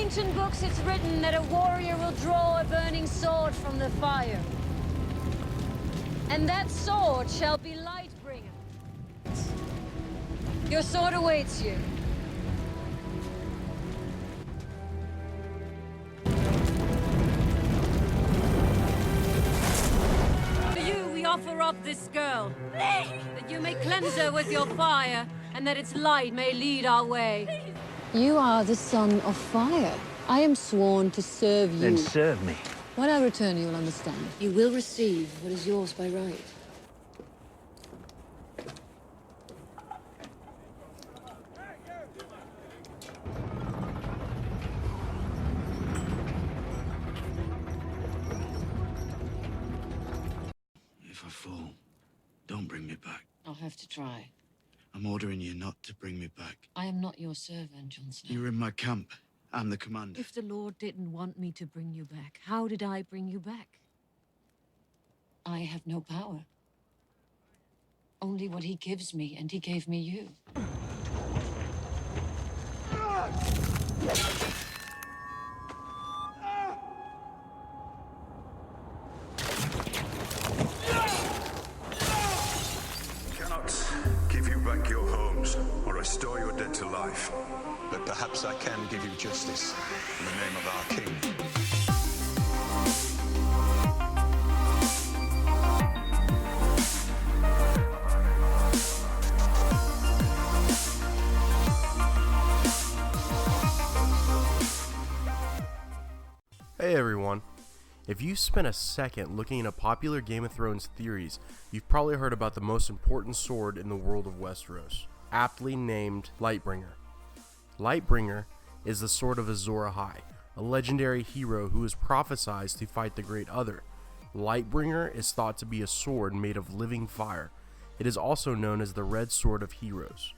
ancient books it's written that a warrior will draw a burning sword from the fire. And that sword shall be Lightbringer. Your sword awaits you. To you we offer up this girl, that you may cleanse her with your fire, and that its light may lead our way. You are the son of fire. I am sworn to serve you. Then serve me. When I return, you will understand. You will receive what is yours by right. If I fall, don't bring me back. I'll have to try. I'm ordering you not to bring me back. I am not your servant, Jon Snow. You're in my camp. I'm the commander. If the Lord didn't want me to bring you back, how did I bring you back? I have no power. Only what he gives me, and he gave me you. Cannot give you back your homes or restore your dead to life. But perhaps I can give you justice in the name of our king. Hey everyone. If you spent a second looking into popular Game of Thrones theories, you've probably heard about the most important sword in the world of Westeros, aptly named Lightbringer. Lightbringer is the sword of Azor Ahai, a legendary hero who is prophesied to fight the Great Other. Lightbringer is thought to be a sword made of living fire. It is also known as the Red Sword of Heroes.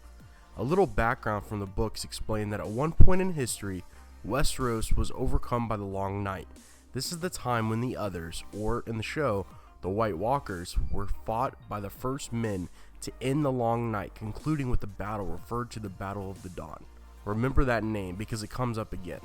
A little background from the books explain that at one point in history, Westeros was overcome by the Long Night. This is the time when the others, or in the show, the White Walkers, were fought by the first men to end the Long Night, concluding with the battle referred to the Battle of the Dawn. Remember that name because it comes up again.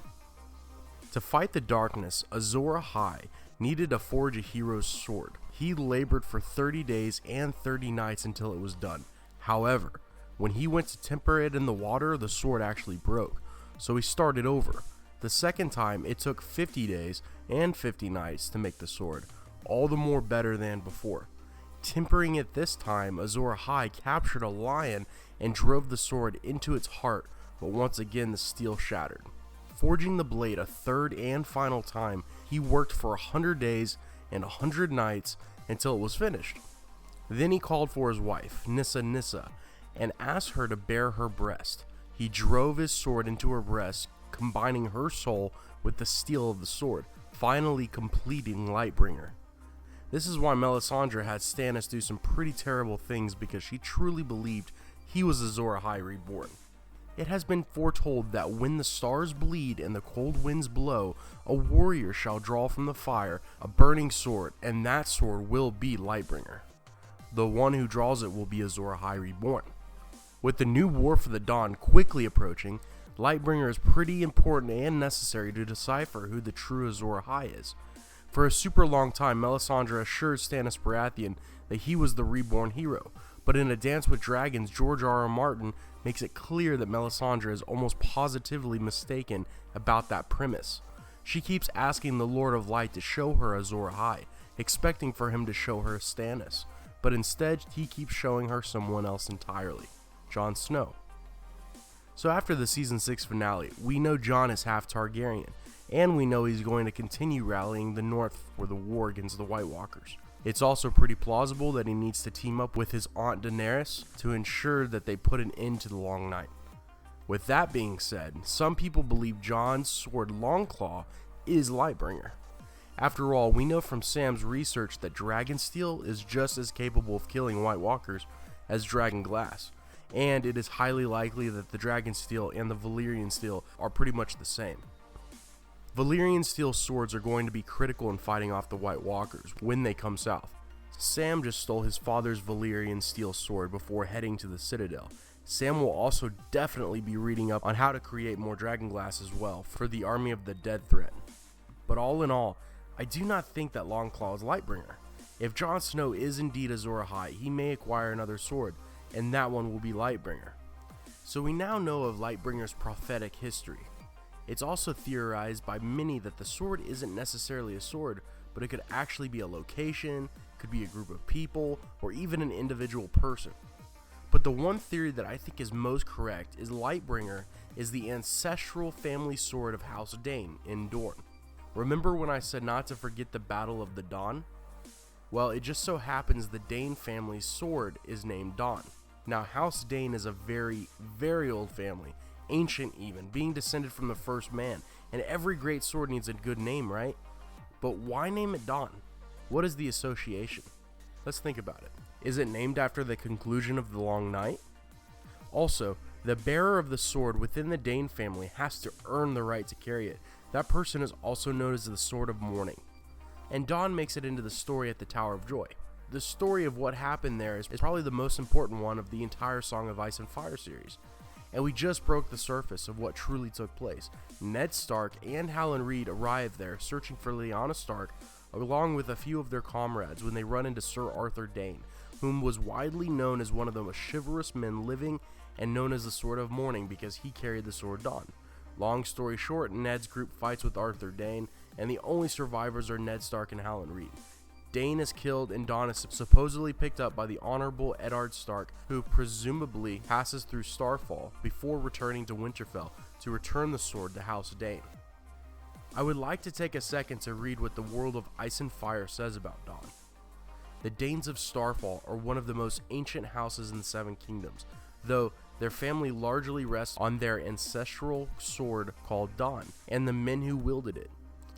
To fight the darkness, Azor Ahai needed to forge a hero's sword. He labored for 30 days and 30 nights until it was done. However, when he went to temper it in the water, the sword actually broke, so he started over. The second time, it took 50 days and 50 nights to make the sword, all the more better than before. Tempering it this time, Azor Ahai captured a lion and drove the sword into its heart, but once again the steel shattered. Forging the blade a third and final time, he worked for 100 days and 100 nights until it was finished. Then he called for his wife, Nissa, and asked her to bare her breast. He drove his sword into her breast, combining her soul with the steel of the sword, finally completing Lightbringer. This is why Melisandre had Stannis do some pretty terrible things, because she truly believed he was Azor Ahai reborn. It has been foretold that when the stars bleed and the cold winds blow, a warrior shall draw from the fire a burning sword, and that sword will be Lightbringer. The one who draws it will be Azor Ahai reborn. With the new War for the Dawn quickly approaching, Lightbringer is pretty important and necessary to decipher who the true Azor Ahai is. For a super long time, Melisandre assured Stannis Baratheon that he was the reborn hero, but in A Dance with Dragons, George R.R. Martin makes it clear that Melisandre is almost positively mistaken about that premise. She keeps asking the Lord of Light to show her Azor Ahai, expecting for him to show her Stannis, but instead he keeps showing her someone else entirely, Jon Snow. So after the season 6 finale, we know Jon is half Targaryen, and we know he's going to continue rallying the North for the war against the White Walkers. It's also pretty plausible that he needs to team up with his aunt Daenerys to ensure that they put an end to the Long Night. With that being said, some people believe Jon's sword Longclaw is Lightbringer. After all, we know from Sam's research that Dragonsteel is just as capable of killing White Walkers as Dragonglass, and it is highly likely that the Dragonsteel and the Valyrian Steel are pretty much the same. Valyrian Steel swords are going to be critical in fighting off the White Walkers when they come south. Sam just stole his father's Valyrian Steel sword before heading to the Citadel, Sam will also definitely be reading up on how to create more dragon glass as well for the Army of the Dead threat. But all in all, I do not think that Longclaw is Lightbringer. If Jon Snow is indeed Azor Ahai, he may acquire another sword, and that one will be Lightbringer. So we now know of Lightbringer's prophetic history. It's also theorized by many that the sword isn't necessarily a sword, but it could actually be a location, could be a group of people, or even an individual person. But the one theory that I think is most correct is Lightbringer is the ancestral family sword of House Dane in Dorne. Remember when I said not to forget the Battle of the Dawn? Well, it just so happens the Dane family's sword is named Dawn. Now, House Dane is a very, very old family, ancient even, being descended from the first man, and every great sword needs a good name, right? But why name it Dawn? What is the association? Let's think about it. Is it named after the conclusion of the Long Night? Also, the bearer of the sword within the Dane family has to earn the right to carry it. That person is also known as the Sword of Mourning. And Dawn makes it into the story at the Tower of Joy. The story of what happened there is probably the most important one of the entire Song of Ice and Fire series. And we just broke the surface of what truly took place. Ned Stark and Howland Reed arrive there searching for Lyanna Stark along with a few of their comrades when they run into Sir Arthur Dayne, whom was widely known as one of the most chivalrous men living and known as the Sword of Mourning because he carried the sword Dawn. Long story short, Ned's group fights with Arthur Dayne, and the only survivors are Ned Stark and Howland Reed. Dayne is killed and Dawn is supposedly picked up by the Honorable Eddard Stark, who presumably passes through Starfall before returning to Winterfell to return the sword to House Dayne. I would like to take a second to read what the World of Ice and Fire says about Dawn. The Danes of Starfall are one of the most ancient houses in the Seven Kingdoms, though their family largely rests on their ancestral sword called Dawn, and the men who wielded it.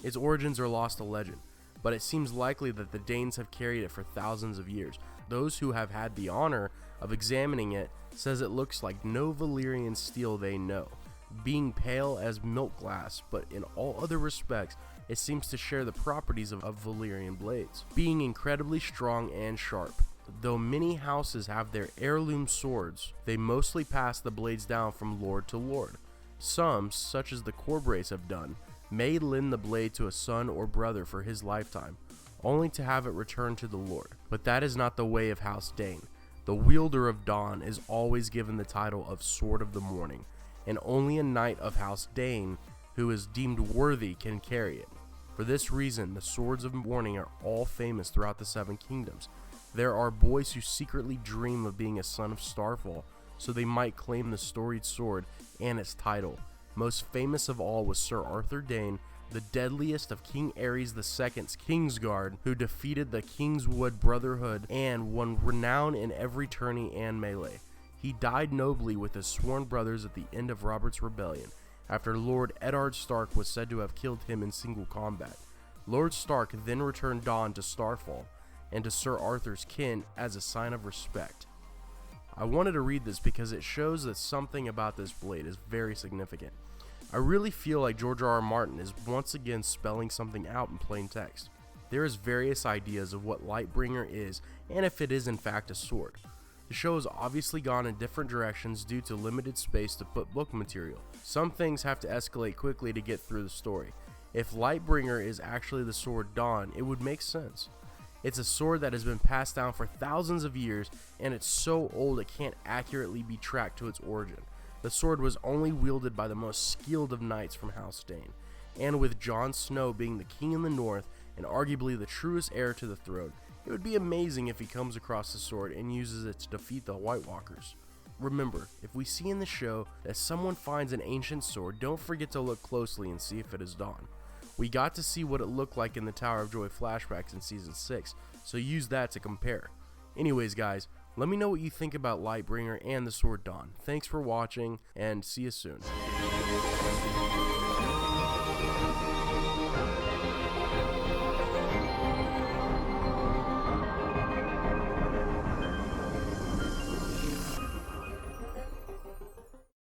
Its origins are lost to legend, but it seems likely that the Danes have carried it for thousands of years. Those who have had the honor of examining it says it looks like no Valyrian steel they know, being pale as milk glass, but in all other respects it seems to share the properties of Valyrian blades, being incredibly strong and sharp. Though many houses have their heirloom swords, they mostly pass the blades down from lord to lord. Some, such as the Corbrays have done, may lend the blade to a son or brother for his lifetime, only to have it returned to the lord. But that is not the way of House Dane. The wielder of Dawn is always given the title of Sword of the Morning, and only a knight of House Dane who is deemed worthy can carry it. For this reason, the Swords of Mourning are all famous throughout the Seven Kingdoms. There are boys who secretly dream of being a son of Starfall, so they might claim the storied sword and its title. Most famous of all was Sir Arthur Dayne, the deadliest of King Aerys II's Kingsguard, who defeated the Kingswood Brotherhood and won renown in every tourney and melee. He died nobly with his sworn brothers at the end of Robert's Rebellion, after Lord Eddard Stark was said to have killed him in single combat. Lord Stark then returned Dawn to Starfall and to Sir Arthur's kin as a sign of respect. I wanted to read this because it shows that something about this blade is very significant. I really feel like George R.R. Martin is once again spelling something out in plain text. There is various ideas of what Lightbringer is and if it is in fact a sword. The show has obviously gone in different directions due to limited space to put book material. Some things have to escalate quickly to get through the story. If Lightbringer is actually the sword Dawn, it would make sense. It's a sword that has been passed down for thousands of years, and it's so old it can't accurately be tracked to its origin. The sword was only wielded by the most skilled of knights from House Dane, and with Jon Snow being the king in the north and arguably the truest heir to the throne, it would be amazing if he comes across the sword and uses it to defeat the White Walkers. Remember, if we see in the show that someone finds an ancient sword, don't forget to look closely and see if it is Dawn. We got to see what it looked like in the Tower of Joy flashbacks in Season 6, so use that to compare. Anyways guys, let me know what you think about Lightbringer and the sword Dawn. Thanks for watching, and see you soon.